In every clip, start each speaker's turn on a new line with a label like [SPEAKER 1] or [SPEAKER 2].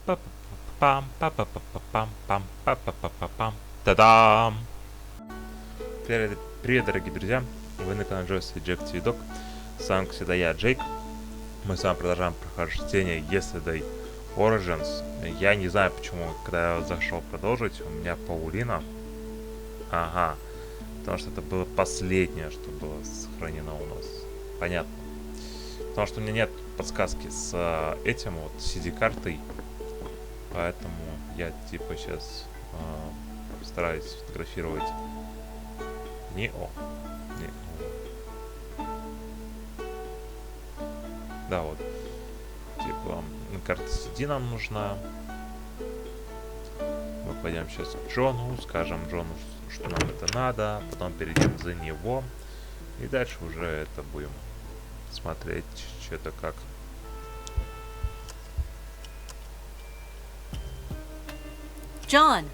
[SPEAKER 1] Та-дам! Привет, дорогие друзья! Вы на канале Джойс и Джек Твидок. С вами, как всегда, я, Джейк. Мы с вами продолжаем прохождение Yesterday Origins. Я не знаю, почему, когда я зашел продолжить, у меня Паулина. Ага. Потому что это было последнее, что было сохранено у нас. Понятно. Потому что у меня нет подсказки с этим вот CD-картой. Поэтому я типа сейчас стараюсь фотографировать не О. Да, вот. Типа, карта CD нам нужна. Мы пойдем сейчас к Джону, скажем Джону, что нам это надо, потом перейдем за него. И дальше уже это будем смотреть, что-то как.
[SPEAKER 2] John!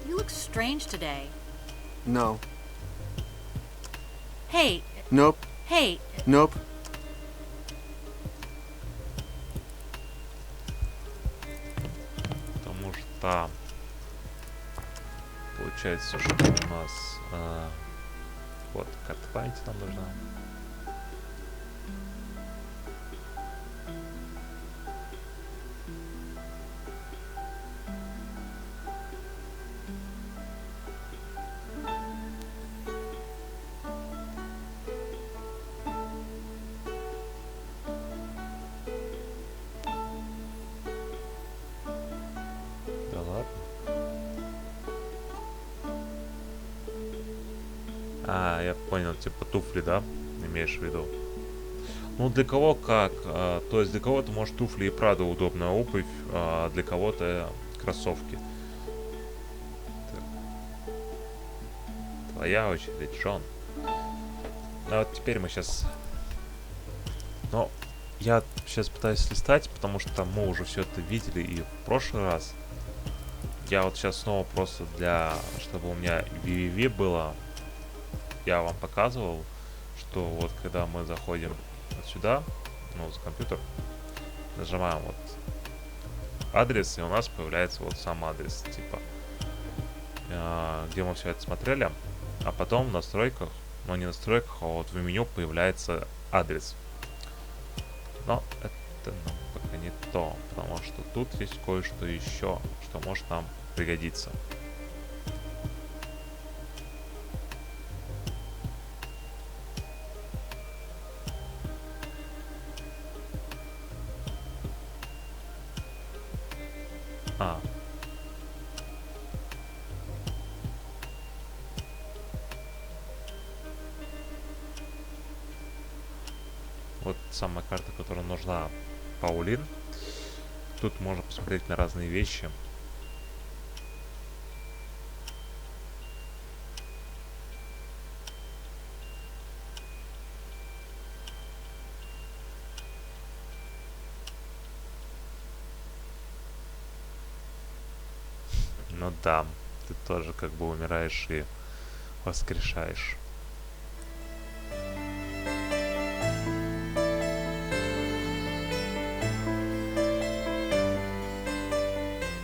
[SPEAKER 2] You look strange today.
[SPEAKER 3] No.
[SPEAKER 2] Hey.
[SPEAKER 3] Nope.
[SPEAKER 2] Hey.
[SPEAKER 3] Nope.
[SPEAKER 1] Потому что получается, что у нас вот карта памяти нам нужна. Да ладно. А, я понял, типа туфли, да? Имеешь в виду? Ну, для кого как. То есть для кого-то, может, туфли и правда удобная обувь, а для кого-то кроссовки. Так. Твоя очередь, Джон. А вот теперь мы сейчас... Ну, я сейчас пытаюсь листать, потому что мы уже все это видели и в прошлый раз. Я вот сейчас снова просто для... Чтобы у меня VVV было... Я вам показывал, что вот когда мы заходим вот сюда, ну, за компьютер, нажимаем вот адрес, и у нас появляется вот сам адрес, типа, где мы все это смотрели, а потом в настройках, ну, не в настройках, а вот в меню появляется адрес. Но это нам пока не то, потому что тут есть кое-что еще, что может нам пригодиться. Вот самая карта, которая нужна Паулин. Тут можно посмотреть на разные вещи. Ну да, ты тоже как бы умираешь и воскрешаешь.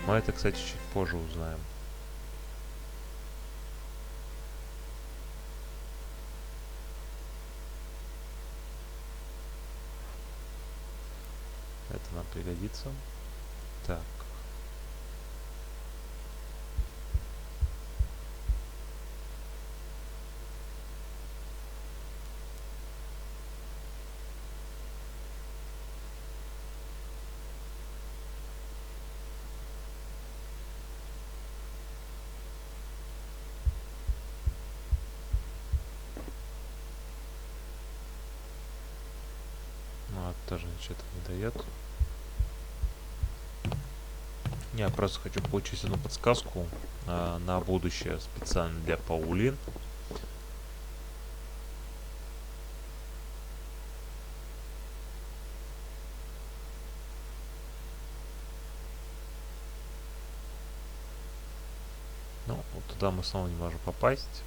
[SPEAKER 1] Мы это, кстати, чуть позже узнаем. Это нам пригодится. Так. Ну, тоже ничего не дает. Я просто хочу получить одну подсказку на будущее специально для Паулин. Ну, вот туда мы снова не можем попасть.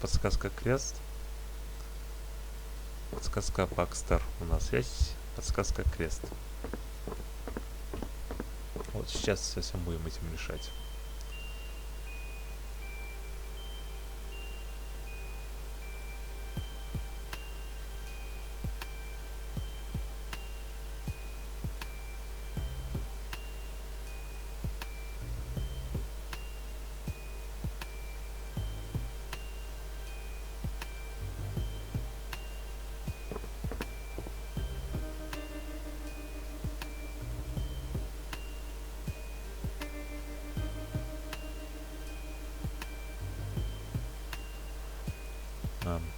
[SPEAKER 1] подсказка крест. Подсказка Бакстер. У нас есть подсказка крест. Вот сейчас совсем будем этим решать.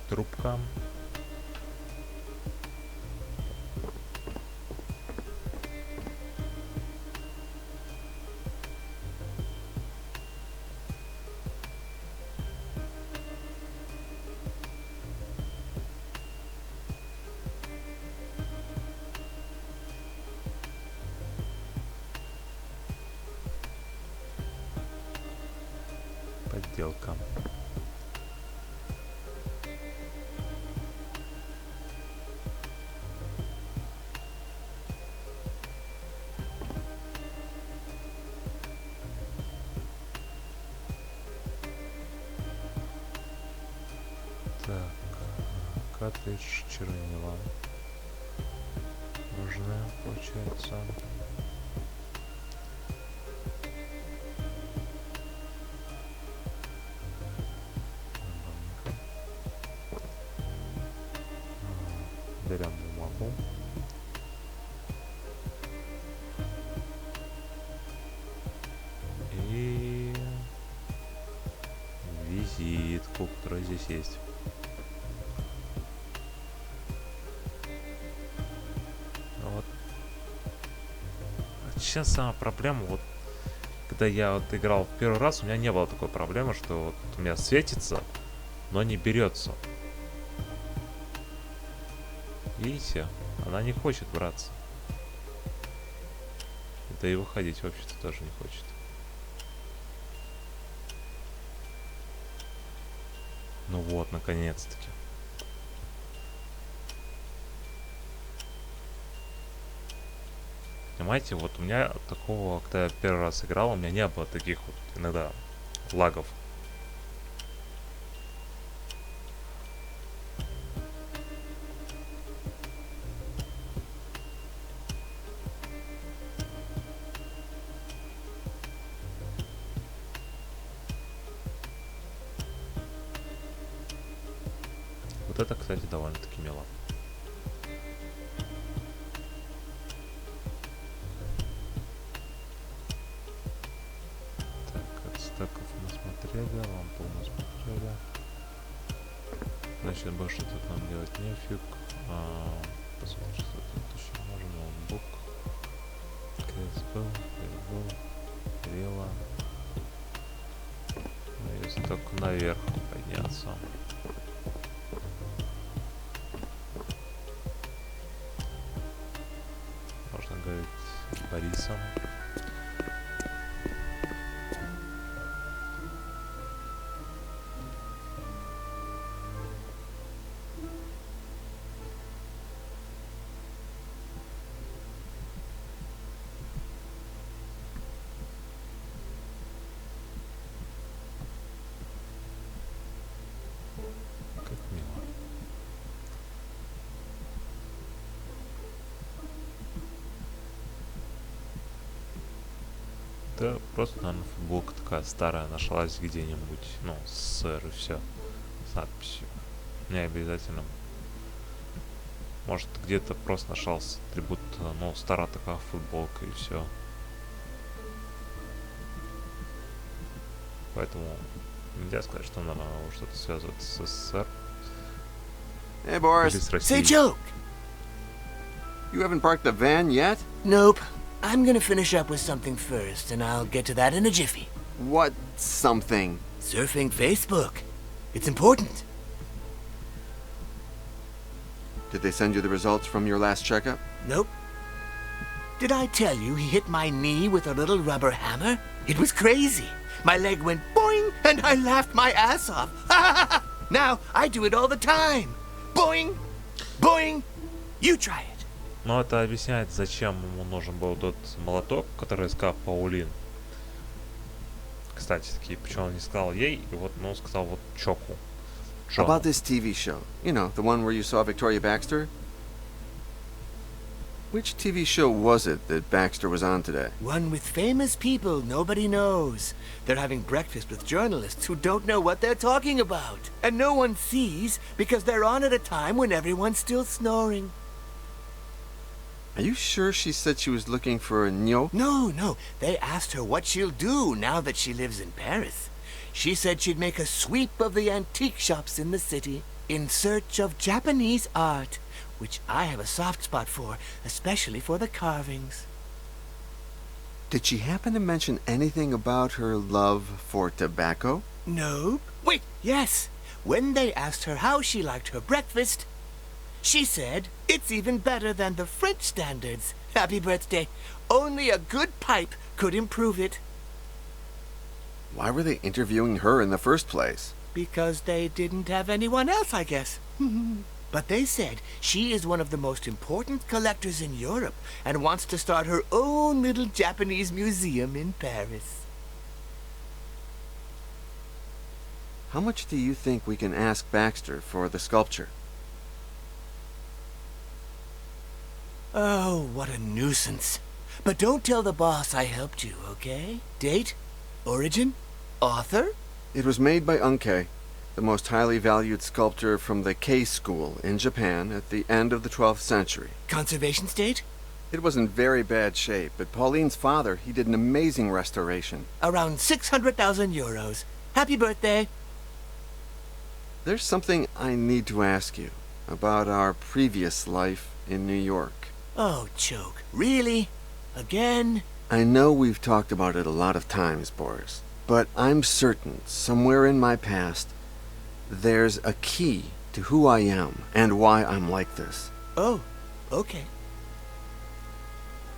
[SPEAKER 1] Трубка. Подделка. Так, картридж, чернила нужны, получается. Берем бумагу. И визитку, которая здесь есть. Вот. Сейчас самая проблема, вот когда я вот играл в первый раз, у меня не было такой проблемы, что вот у меня светится, но не берется. Видите, она не хочет браться. Да и выходить вообще-то тоже не хочет. Ну вот, наконец-таки. Понимаете, вот у меня такого, когда я первый раз играл, у меня не было таких вот иногда лагов. Вот это, кстати, довольно-таки мило. Так, от стеков мы смотрели, лампу мы смотрели. Значит, больше тут нам делать нефиг. Посмотрим, что тут еще можем. Ноутбук. Крест был, рела. Ну, если только наверх подняться. Можно говорить Борисом. Как мило. Да, просто, наверное, футболка такая старая нашлась где-нибудь, ну, СССР и все, с надписью. Не обязательно. Может, где-то просто нашелся атрибут, ну, старая такая футболка и все. Поэтому нельзя сказать, что надо что-то связывать с СССР.
[SPEAKER 3] Hey,
[SPEAKER 1] Или
[SPEAKER 3] Boris.
[SPEAKER 1] с
[SPEAKER 4] Say,
[SPEAKER 1] Россией.
[SPEAKER 4] Joe.
[SPEAKER 3] You haven't parked the van yet?
[SPEAKER 4] Nope. I'm gonna finish up with something first, and I'll get to that in a jiffy.
[SPEAKER 3] What something?
[SPEAKER 4] Surfing Facebook. It's important.
[SPEAKER 3] Did they send you the results from your last checkup?
[SPEAKER 4] Nope. Did I tell you he hit my knee with a little rubber hammer? It was crazy. My leg went boing, and I laughed my ass off. Now I do it all the time. Boing, boing. You try it.
[SPEAKER 1] Но это объясняет, зачем ему нужен был тот молоток, который искал Полин. Кстати, таки, почему он не сказал ей, и вот, ну, сказал вот Чоку. Джону.
[SPEAKER 3] About this TV show. You know, the one where you saw Victoria Baxter? Which TV show was it that Baxter was on today?
[SPEAKER 4] One with famous people nobody knows. They're having breakfast with journalists who don't know what they're talking about. And no one sees because they're on at a time when everyone's still snoring.
[SPEAKER 3] Are you sure she said she was looking for a nyo?
[SPEAKER 4] No. They asked her what she'll do now that she lives in Paris. She said she'd make a sweep of the antique shops in the city in search of Japanese art, which I have a soft spot for, especially for the carvings.
[SPEAKER 3] Did she happen to mention anything about her love for tobacco?
[SPEAKER 4] No. Wait, yes. When they asked her how she liked her breakfast, she said, "It's even better than the French standards. Happy birthday. Only a good pipe could improve it."
[SPEAKER 3] Why were they interviewing her in the first place?
[SPEAKER 4] Because they didn't have anyone else, I guess. But they said she is one of the most important collectors in Europe and wants to start her own little Japanese museum in Paris.
[SPEAKER 3] How much do you think we can ask Baxter for the sculpture?
[SPEAKER 4] Oh, what a nuisance. But don't tell the boss I helped you, okay? Date? Origin? Author?
[SPEAKER 3] It was made by Unkei, the most highly valued sculptor from the Kei school in Japan at the end of the 12th century.
[SPEAKER 4] Conservation state?
[SPEAKER 3] It was in very bad shape, but Pauline's father, he did an amazing restoration.
[SPEAKER 4] Around 600,000 euros. Happy birthday.
[SPEAKER 3] There's something I need to ask you about our previous life in New York.
[SPEAKER 4] Oh, Choke. Really? Again?
[SPEAKER 3] I know we've talked about it a lot of times, Boris, but I'm certain somewhere in my past there's a key to who I am and why I'm like this.
[SPEAKER 4] Oh, okay.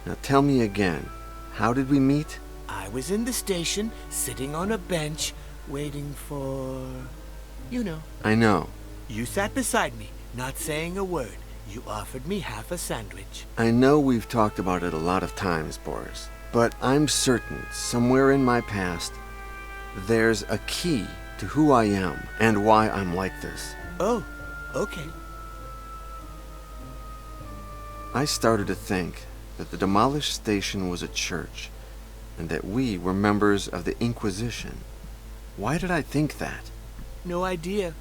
[SPEAKER 3] Now tell me again, how did we meet?
[SPEAKER 4] I was in the station, sitting on a bench, waiting for... you know.
[SPEAKER 3] I know.
[SPEAKER 4] You sat beside me, not saying a word. You offered me half a sandwich.
[SPEAKER 3] I know we've talked about it a lot of times, Boris, but I'm certain somewhere in my past there's a key to who I am and why I'm like this.
[SPEAKER 4] Oh, okay.
[SPEAKER 3] I started to think that the demolished station was a church and that we were members of the Inquisition. Why did I think that?
[SPEAKER 4] No idea.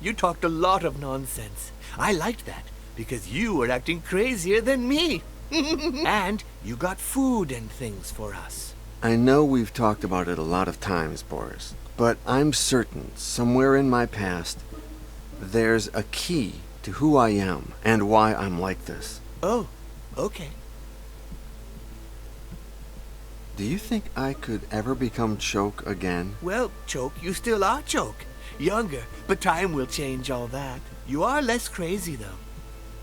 [SPEAKER 4] You talked a lot of nonsense. I liked that, because you were acting crazier than me. And you got food and things for us.
[SPEAKER 3] I know we've talked about it a lot of times, Boris, but I'm certain somewhere in my past there's a key to who I am and why I'm like this.
[SPEAKER 4] Oh, okay.
[SPEAKER 3] Do you think I could ever become Choke again?
[SPEAKER 4] Well, Choke, you still are Choke. Younger, but time will change all that. You are less crazy, though.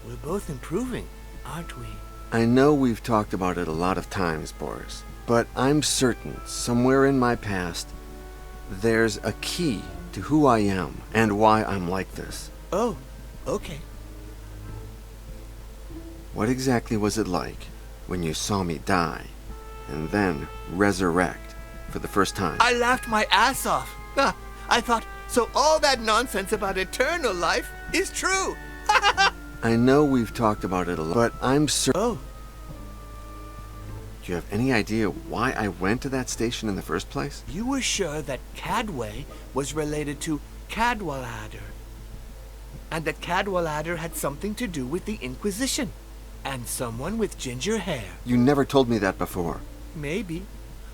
[SPEAKER 4] We're both improving, aren't we?
[SPEAKER 3] I know we've talked about it a lot of times, Boris, but I'm certain somewhere in my past there's a key to who I am and why I'm like this.
[SPEAKER 4] Oh, okay.
[SPEAKER 3] What exactly was it like when you saw me die and then resurrect for the first time?
[SPEAKER 4] I laughed my ass off. I thought, so all that nonsense about eternal life is true.
[SPEAKER 3] I know we've talked about it a lot, but I'm certain...
[SPEAKER 4] Oh.
[SPEAKER 3] Do you have any idea why I went to that station in the first place?
[SPEAKER 4] You were sure that Cadway was related to Cadwallader, and that Cadwallader had something to do with the Inquisition, and someone with ginger hair.
[SPEAKER 3] You never told me that before.
[SPEAKER 4] Maybe.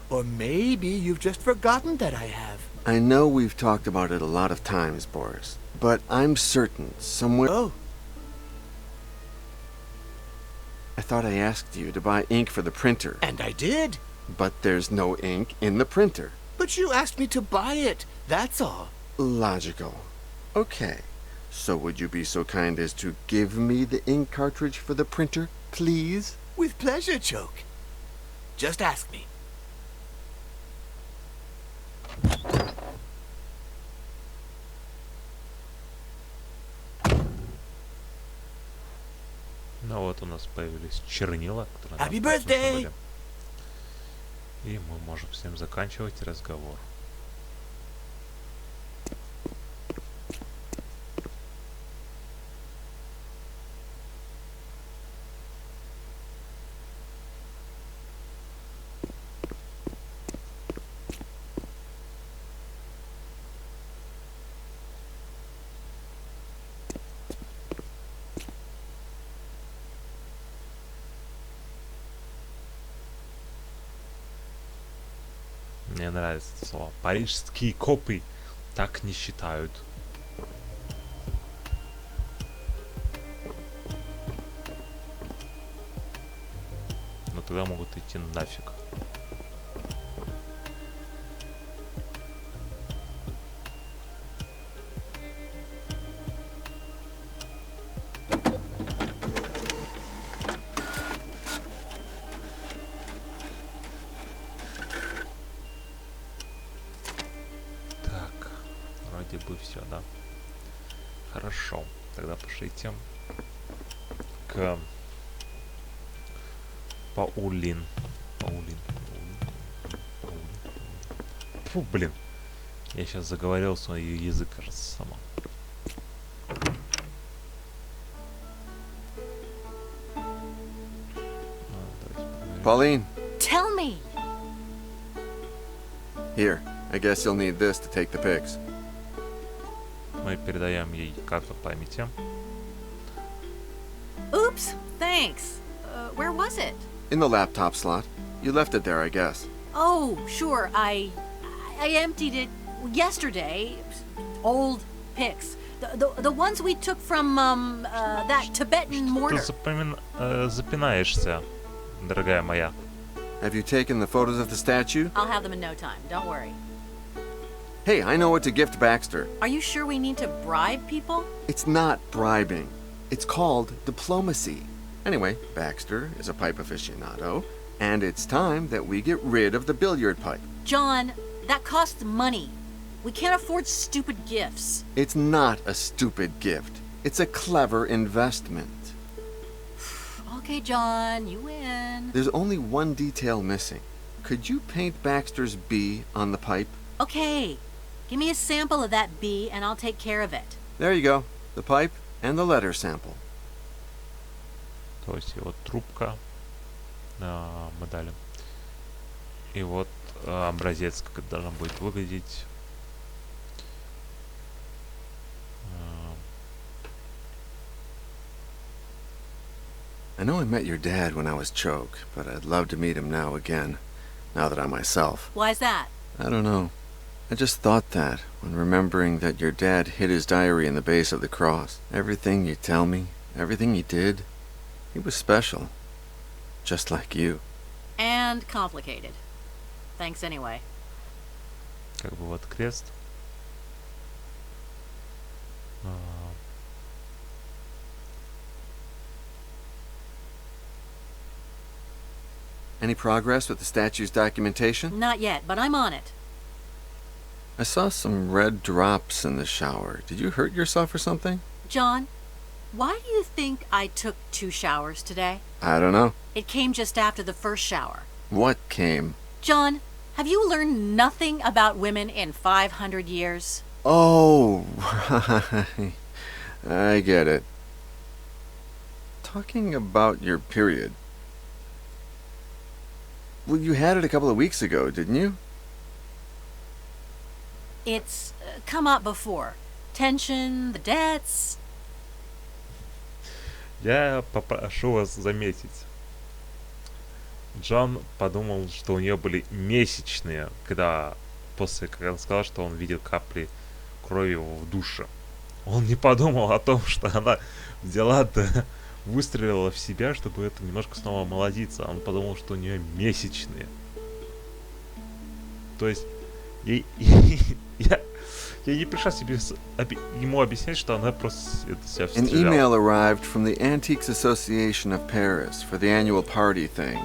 [SPEAKER 4] Or maybe you've just forgotten that I have.
[SPEAKER 3] I know we've talked about it a lot of times, Boris, but I'm certain somewhere...
[SPEAKER 4] Oh.
[SPEAKER 3] I thought I asked you to buy ink for the printer.
[SPEAKER 4] And I did.
[SPEAKER 3] But there's no ink in the printer.
[SPEAKER 4] But you asked me to buy it, that's all.
[SPEAKER 3] Logical. Okay. So would you be so kind as to give me the ink cartridge for the printer, please?
[SPEAKER 4] With pleasure, Choke. Just ask me.
[SPEAKER 1] вот у нас появились чернила, которые
[SPEAKER 4] Happy
[SPEAKER 1] нам нужны
[SPEAKER 4] birthday!
[SPEAKER 1] были. И мы можем с ним заканчивать разговор. Мне нравится это слово. Парижские копы так не считают. Но тогда могут идти нафиг. Вроде бы все, да. Хорошо. Тогда пошлите к Полин. Фу, блин. Я сейчас заговорил свой язык, кажется, сама.
[SPEAKER 3] Pauline,
[SPEAKER 2] Tell me.
[SPEAKER 3] here. I guess you'll need this to take the pics.
[SPEAKER 1] Мы передаем ей карту памяти.
[SPEAKER 2] Oops, thanks. Where was it?
[SPEAKER 3] In the laptop slot. You left it there, I guess.
[SPEAKER 2] Oh, sure. I emptied it yesterday. Old pics. The ones we took from that Tibetan
[SPEAKER 1] Ты
[SPEAKER 2] mortar.
[SPEAKER 1] запинаешься, дорогая моя.
[SPEAKER 3] Have you taken the photos of the statue?
[SPEAKER 2] I'll have them in no time. Don't worry.
[SPEAKER 3] Hey, I know what to gift Baxter.
[SPEAKER 2] Are you sure we need to bribe people?
[SPEAKER 3] It's not bribing. It's called diplomacy. Anyway, Baxter is a pipe aficionado, and it's time that we get rid of the billiard pipe.
[SPEAKER 2] John, that costs money. We can't afford stupid gifts.
[SPEAKER 3] It's not a stupid gift. It's a clever investment.
[SPEAKER 2] Okay, John, you win.
[SPEAKER 3] There's only one detail missing. Could you paint Baxter's B on the pipe?
[SPEAKER 2] Okay. Give me a sample of that bee and I'll take care of it.
[SPEAKER 3] There you go. The pipe and the letter sample.
[SPEAKER 1] То есть и вот трубка мы дали. И вот образец, как это должно будет выглядеть.
[SPEAKER 3] I know I met your dad when I was Choke, but I'd love to meet him now again, now that I'm myself.
[SPEAKER 2] Why's that?
[SPEAKER 3] I don't know. I just thought that when remembering that your dad hid his diary in the base of the cross. Everything you tell me, everything he did, he was special. Just like you.
[SPEAKER 2] And complicated. Thanks anyway.
[SPEAKER 1] Как бы вот крест.
[SPEAKER 3] Any progress with the statue's documentation?
[SPEAKER 2] Not yet, but I'm on it.
[SPEAKER 3] I saw some red drops in the shower. Did you hurt yourself or something?
[SPEAKER 2] John, why do you think I took 2 showers today?
[SPEAKER 3] I don't know.
[SPEAKER 2] It came just after the first shower.
[SPEAKER 3] What came?
[SPEAKER 2] John, have you learned nothing about women in 500 years?
[SPEAKER 3] Oh, right. I get it. Talking about your period. Well, you had it a couple of weeks ago, didn't you?
[SPEAKER 2] It's come up before. Tension, the debts.
[SPEAKER 1] Я попрошу вас заметить. Джон подумал, что у нее были месячные, когда он сказал, что он видел капли крови в душе. Он не подумал о том, что она взяла да выстрелила в себя, чтобы это немножко снова омолодиться. Он подумал, что у нее месячные. То есть я не пришла себе ему объяснять, что она просто это себя
[SPEAKER 3] An
[SPEAKER 1] стреляла.
[SPEAKER 3] email arrived from the Antiques Association of Paris for the annual party thing.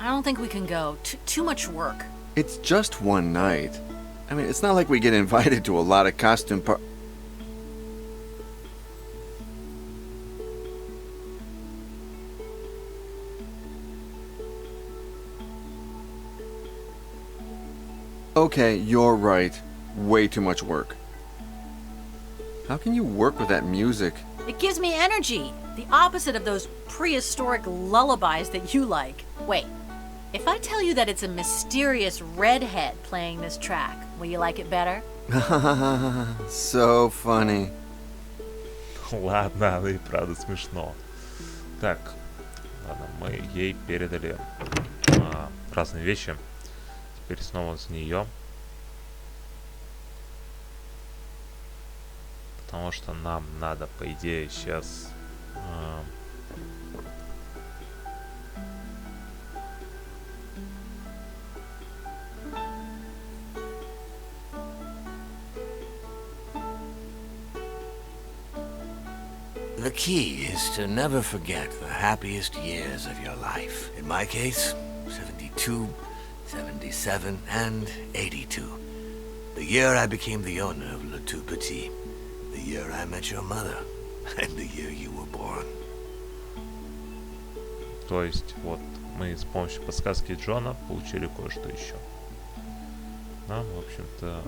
[SPEAKER 2] I don't think we can go. Too much work.
[SPEAKER 3] It's just one night. I mean, it's not like we get invited to a lot of costume Okay, you're right. Way too much work. How can you work with that music?
[SPEAKER 2] It gives me energy. The opposite of those prehistoric lullabies that you like. Wait, if I tell you that it's a mysterious redhead playing this track, will you like it better?
[SPEAKER 3] So funny.
[SPEAKER 1] Ладно, и правда смешно. Так, ладно, мы ей передали разные вещи. Теперь снова с нее. Потому что нам надо, по идее, сейчас...
[SPEAKER 4] The key is to never forget the happiest years of your life. In my case, 72, 77, and 82. The year I became the owner of Le Tout Petit. The year I met your mother. And the year you were born.
[SPEAKER 1] То есть, вот, мы с помощью подсказки Джона получили кое-что еще. Нам, в общем-то...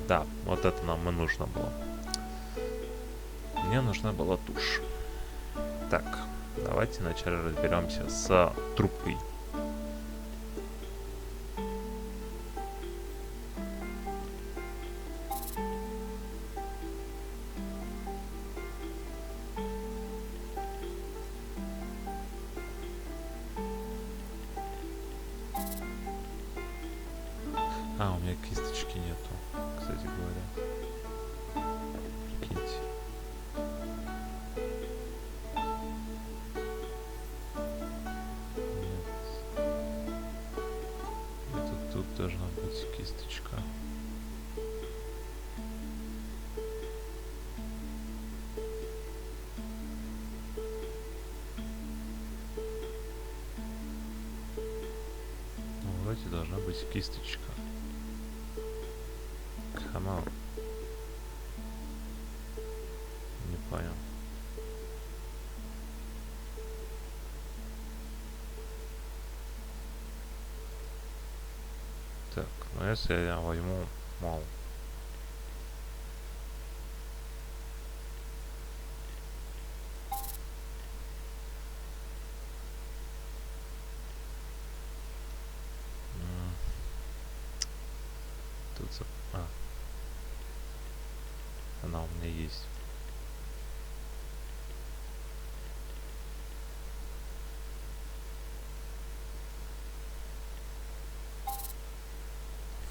[SPEAKER 1] Да, вот это нам и нужно было. Мне нужна была тушь. Так, давайте вначале разберемся с трубкой. А, у меня кисточки нету, кстати говоря. Прикиньте. Нет. Это тут должна быть кисточка. Ну, вроде должна быть кисточка. Come on. Не понял. Так, ну если я возьму мол. Тут она у меня есть.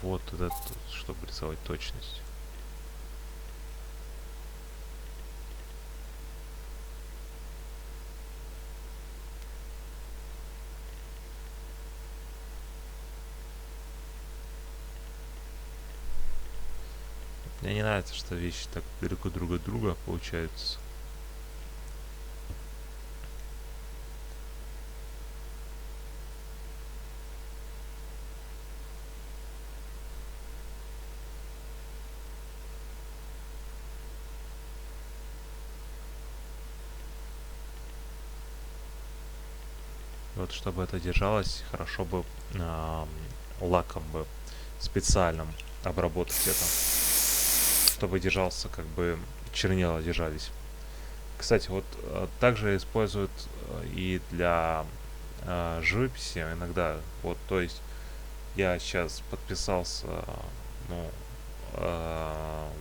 [SPEAKER 1] Вот это, чтобы рисовать точность. Мне не нравится, что вещи так далеко друг от друга получаются. Вот чтобы это держалось, хорошо бы лаком бы специальным обработать это, чтобы держался, как бы чернила держались. Кстати, вот также используют и для живописи иногда. Вот, то есть я сейчас подписался, ну,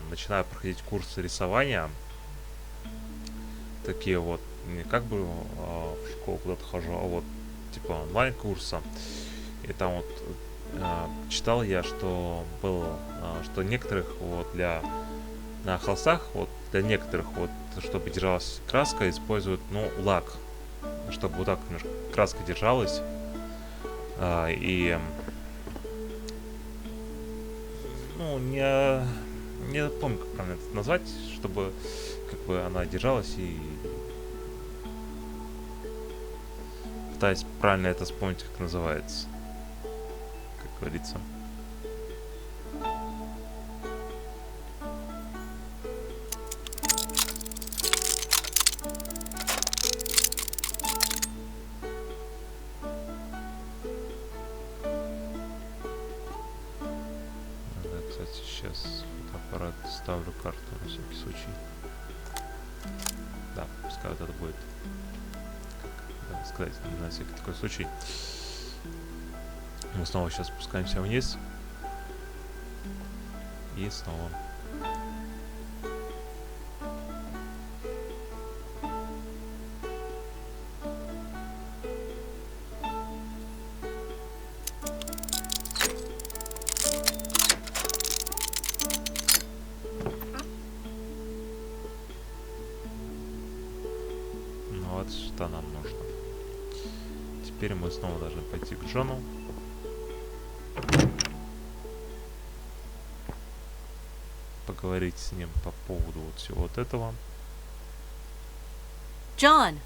[SPEAKER 1] начинаю проходить курсы рисования. Такие вот, не как бы в школу куда-то хожу, а вот типа онлайн-курса. И там вот читал я, что было, что некоторых вот на холстах, вот для некоторых вот, чтобы держалась краска, используют, ну, лак, чтобы вот так немножко краска держалась. И ну, не помню, как правильно это назвать, чтобы как бы она держалась, и пытаюсь правильно это вспомнить, как называется, как говорится. Кстати, сейчас фотоаппарат ставлю карту на всякий случай. Да, пускай вот это будет. Как сказать, на всякий такой случай. Мы снова сейчас спускаемся вниз. И снова. Ну вот что нам нужно. Теперь мы снова должны пойти к Джону. Поговорить с ним по поводу вот всего вот этого.
[SPEAKER 2] John,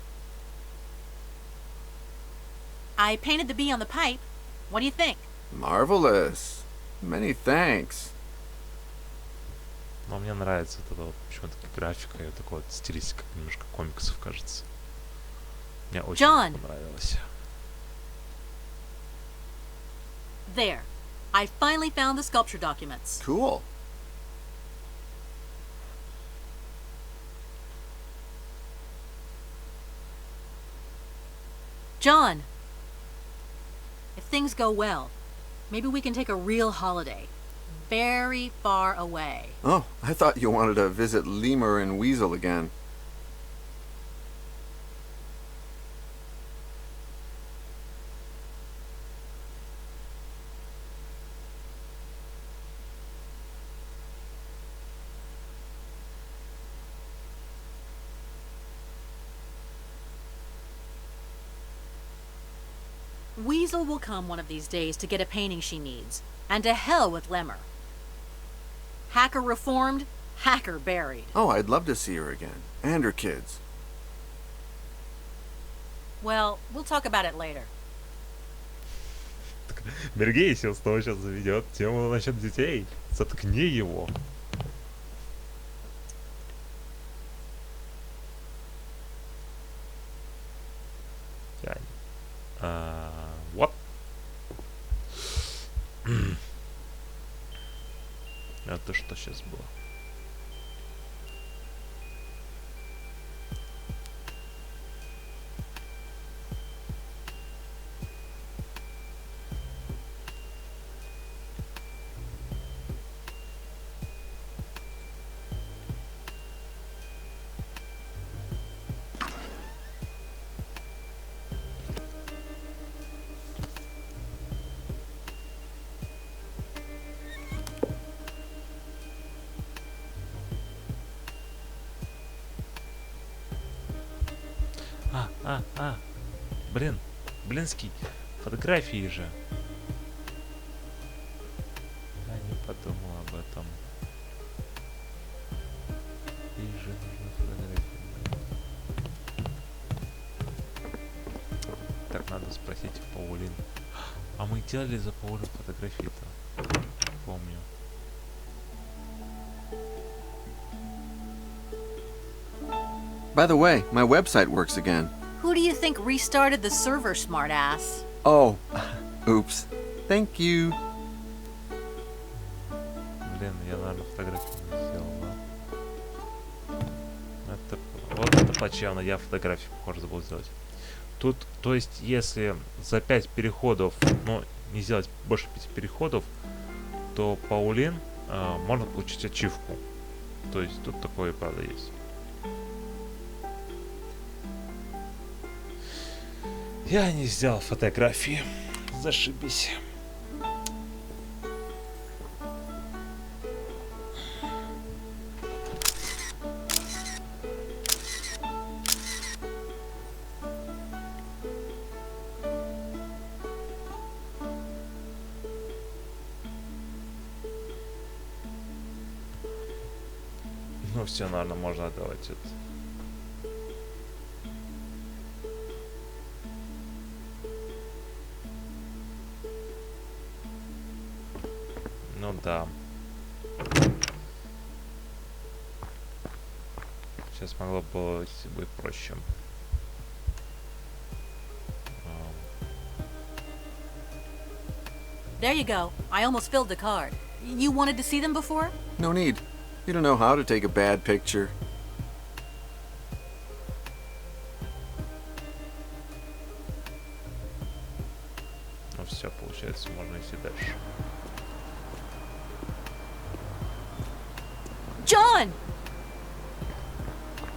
[SPEAKER 2] I painted the bee on the pipe. What do you think?
[SPEAKER 3] Marvelous. Many thanks.
[SPEAKER 1] Но мне нравится вот эта вот почему-то графика и вот такая вот стилистика, немножко комиксов, кажется. Мне очень
[SPEAKER 2] Джон.
[SPEAKER 1] понравилось.
[SPEAKER 2] There. I finally found the sculpture documents.
[SPEAKER 3] Cool.
[SPEAKER 2] John, if things go well, maybe we can take a real holiday. Very far away.
[SPEAKER 3] Oh, I thought you wanted to visit Lemur and Weasel again.
[SPEAKER 2] Weasel will come one of these days to get a painting she needs. And to hell with Lemur. Hacker reformed, hacker buried.
[SPEAKER 3] Oh, I'd love to see her again. And her kids.
[SPEAKER 2] Well, we'll talk about it later.
[SPEAKER 1] Бергей, если он снова сейчас заведет тему насчет детей, заткни его. Вот. Это что сейчас было? Блин, блинский, фотографии же. Я не подумал об этом. И же нужны фотографии. Так, надо спросить у Полин. А мы делали за Полин фотографии-то? Помню.
[SPEAKER 3] By the way, my website works again.
[SPEAKER 2] Who do you think restarted the server, smartass?
[SPEAKER 3] Oh, oops. Thank you.
[SPEAKER 1] Блин, я, наверное, фотографию не сделал, да? Это, вот это плачевно, я фотографию, похоже, забыл сделать. Тут, то есть, если за 5 переходов, ну, не сделать больше 5 переходов, то Полин можно получить ачивку. То есть, тут такое, правда, есть. Я не сделал фотографии. Зашибись. Ну все, наверное, можно отдавать это. Ну да. Сейчас могло быть проще.
[SPEAKER 2] There you go. I almost filled the card. You wanted to see them before?
[SPEAKER 3] No need. You don't know how to take a bad picture.
[SPEAKER 1] Ну все, получается, можно идти дальше.
[SPEAKER 2] John!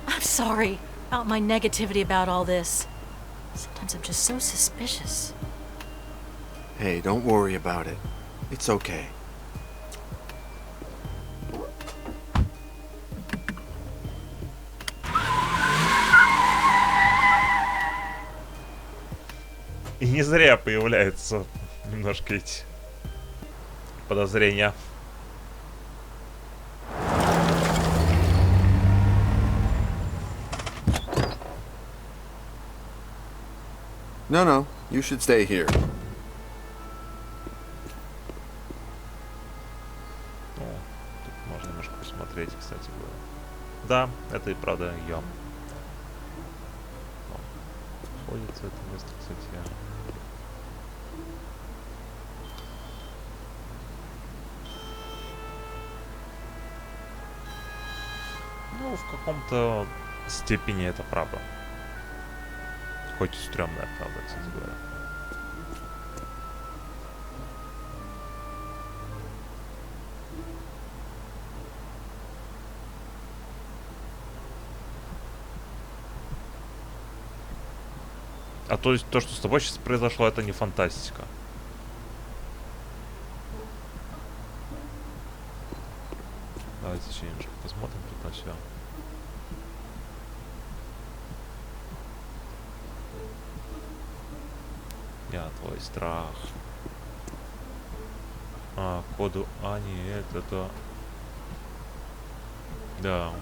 [SPEAKER 2] I'm sorry about my negativity about all this. Sometimes I'm just so suspicious.
[SPEAKER 3] Hey, don't worry about it. It's okay.
[SPEAKER 1] И не зря появляются немножко эти подозрения.
[SPEAKER 3] No, you should stay here.
[SPEAKER 1] Ну, тут можно немножко посмотреть, кстати говоря. Да, это и правда я. Находится это место, кстати. Ну, в каком-то степени это правда. Хоть и стрёмная правда, кстати говоря. А то есть то, что с тобой сейчас произошло, это не фантастика. Давайте еще немножко посмотрим тут на все. Я твой страх. А, коду Ани, это... Да.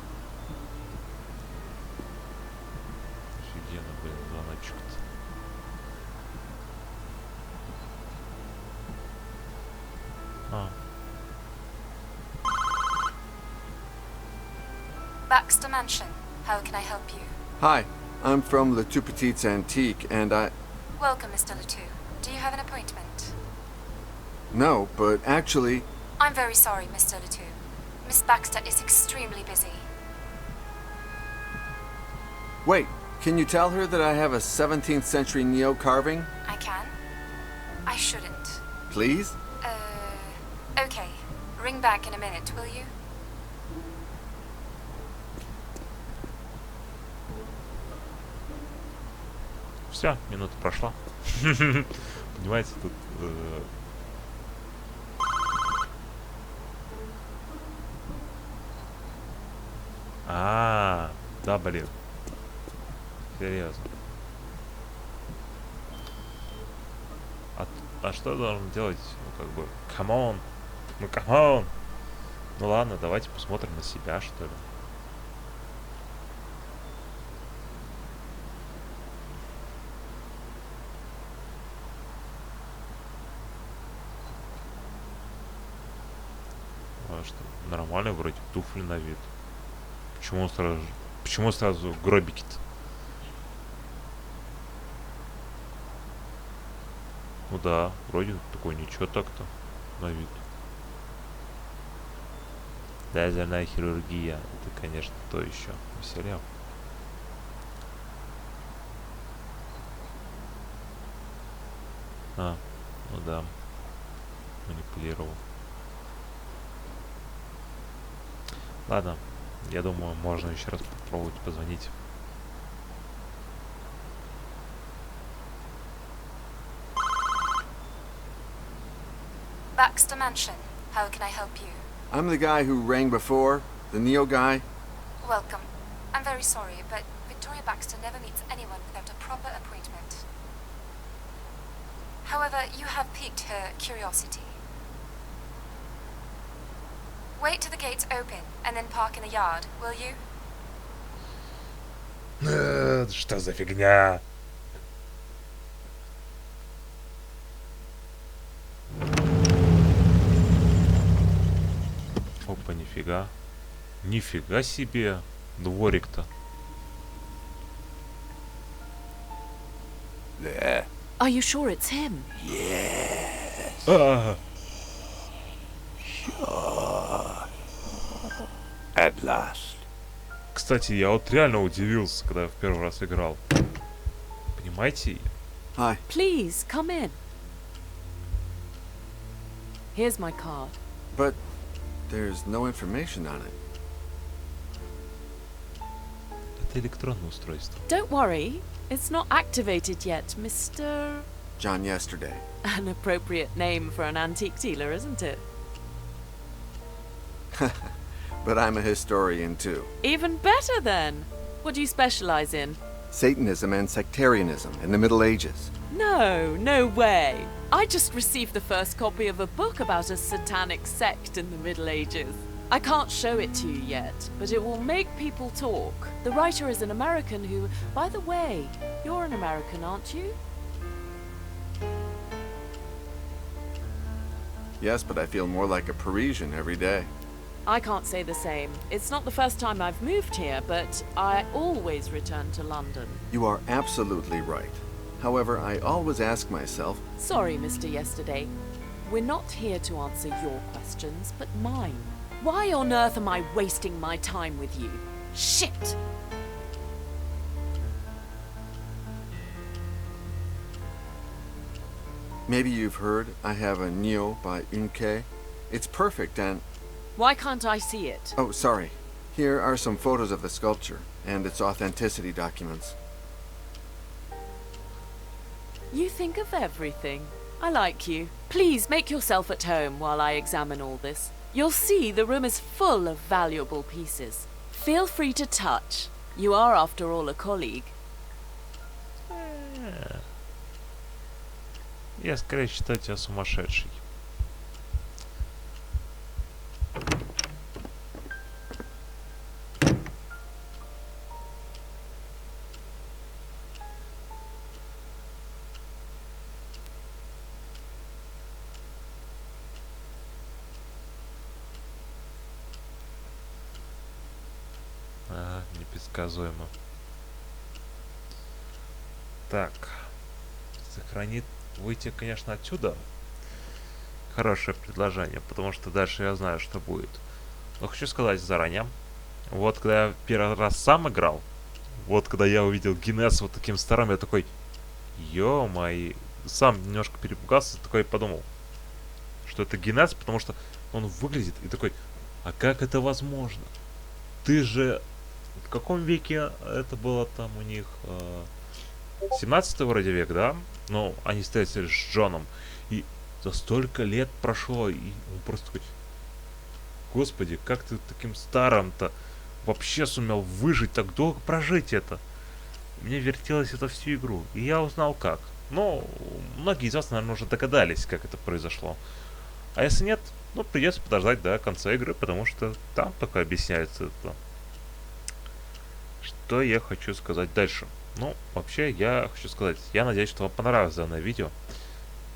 [SPEAKER 1] Офигенно, блин, звоночек-то. А.
[SPEAKER 5] Baxter Mansion. How can I help you?
[SPEAKER 3] Hi, I'm from Le Tout Petit's Antique, and
[SPEAKER 5] Welcome, Mr. Letou. Do you have an appointment?
[SPEAKER 3] No, but actually...
[SPEAKER 5] I'm very sorry, Mr. Letou. Miss Baxter is extremely busy.
[SPEAKER 3] Wait, can you tell her that I have a 17th century Neo carving?
[SPEAKER 5] I can? I shouldn't.
[SPEAKER 3] Please?
[SPEAKER 5] Okay. Ring back in a minute, will you?
[SPEAKER 1] Все, минута прошла. Понимаете, тут... Да, блин. Серьезно. А что я должен делать? Ну, как бы, камон. Ну, камон. Ну ладно, давайте посмотрим на себя, что ли. А что, нормально вроде, туфли на вид. Почему сразу гробики-то? Ну да, вроде такой ничего так-то на вид. Лазерная хирургия. Это, конечно, то еще сериал. Ну да. Манипулировал. Ладно, я думаю, можно еще раз попробовать позвонить.
[SPEAKER 5] Baxter Mansion. How can I help you?
[SPEAKER 3] I'm the guy who rang before, the Neo guy.
[SPEAKER 5] Welcome. I'm very sorry, but Victoria Baxter never meets anyone without a proper appointment. However, you have piqued her curiosity. Wait till the gates open, and then park in the yard, will you?
[SPEAKER 1] Что за фигня? Опа, нифига. Нифига себе. Дворик-то.
[SPEAKER 2] Are you sure it's him?
[SPEAKER 1] А,
[SPEAKER 4] At last.
[SPEAKER 1] Кстати, я вот реально удивился, когда я в первый раз играл. Понимаете?
[SPEAKER 3] Hi.
[SPEAKER 6] Please, come in. Here's my card.
[SPEAKER 3] But there's no information on it.
[SPEAKER 1] Это электронное устройство.
[SPEAKER 6] Don't worry, it's not activated yet, Mr.
[SPEAKER 3] John yesterday.
[SPEAKER 6] An appropriate name for an antique dealer, isn't it?
[SPEAKER 3] But I'm a historian too.
[SPEAKER 6] Even better then. What do you specialize in?
[SPEAKER 3] Satanism and sectarianism in the Middle Ages.
[SPEAKER 6] No way. I just received the first copy of a book about a satanic sect in the Middle Ages. I can't show it to you yet, but it will make people talk. The writer is an American who, by the way, you're an American, aren't you?
[SPEAKER 3] Yes, but I feel more like a Parisian every day.
[SPEAKER 6] I can't say the same. It's not the first time I've moved here, but I always return to London.
[SPEAKER 3] You are absolutely right. However, I always ask myself,
[SPEAKER 6] Sorry, Mr. Yesterday. We're not here to answer your questions, but mine. Why on earth am I wasting my time with you? Shit!
[SPEAKER 3] maybe you've heard I have a Neo by Unke. It's perfect and...
[SPEAKER 6] Why can't I see it?
[SPEAKER 3] Oh, sorry. Here are some photos of the sculpture and its authenticity documents.
[SPEAKER 6] You think of everything. I like you. Please make yourself at home while I examine all this. You'll see the room is full of valuable pieces. Feel free to touch. You are, after all, a colleague.
[SPEAKER 1] Я скорее считаю тебя сумасшедшей. Непредсказуемо. Так. Сохранит. Выйти, конечно, отсюда. Хорошее предложение, потому что дальше я знаю, что будет. Но хочу сказать заранее. Вот когда я первый раз сам играл, вот когда я увидел Гиннес вот таким старым, я такой, ё-моё, сам немножко перепугался, такой подумал, что это Гиннес, потому что он выглядит и такой, а как это возможно? Ты же... В каком веке это было там у них? 17-й вроде век, да? Ну, они встретились с Джоном. И за столько лет прошло, и он просто такой... Господи, как ты таким старым-то вообще сумел выжить, так долго прожить это? Мне вертелось это всю игру, и я узнал как. Но многие из вас, наверное, уже догадались, как это произошло. А если нет, ну, придется подождать до конца игры, потому что там только объясняется это. Что я хочу сказать дальше? Ну, вообще, я хочу сказать, я надеюсь, что вам понравилось данное видео.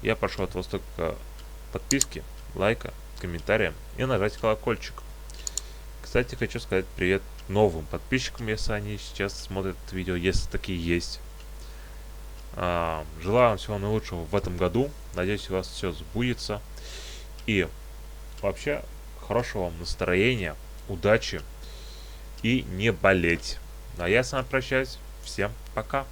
[SPEAKER 1] Я прошу от вас только подписки, лайка, комментария и нажать колокольчик. Кстати, хочу сказать привет новым подписчикам, если они сейчас смотрят видео, если такие есть. Желаю вам всего наилучшего в этом году. Надеюсь, у вас все сбудется. И вообще, хорошего вам настроения, удачи и не болеть. А я с вами прощаюсь. Всем пока.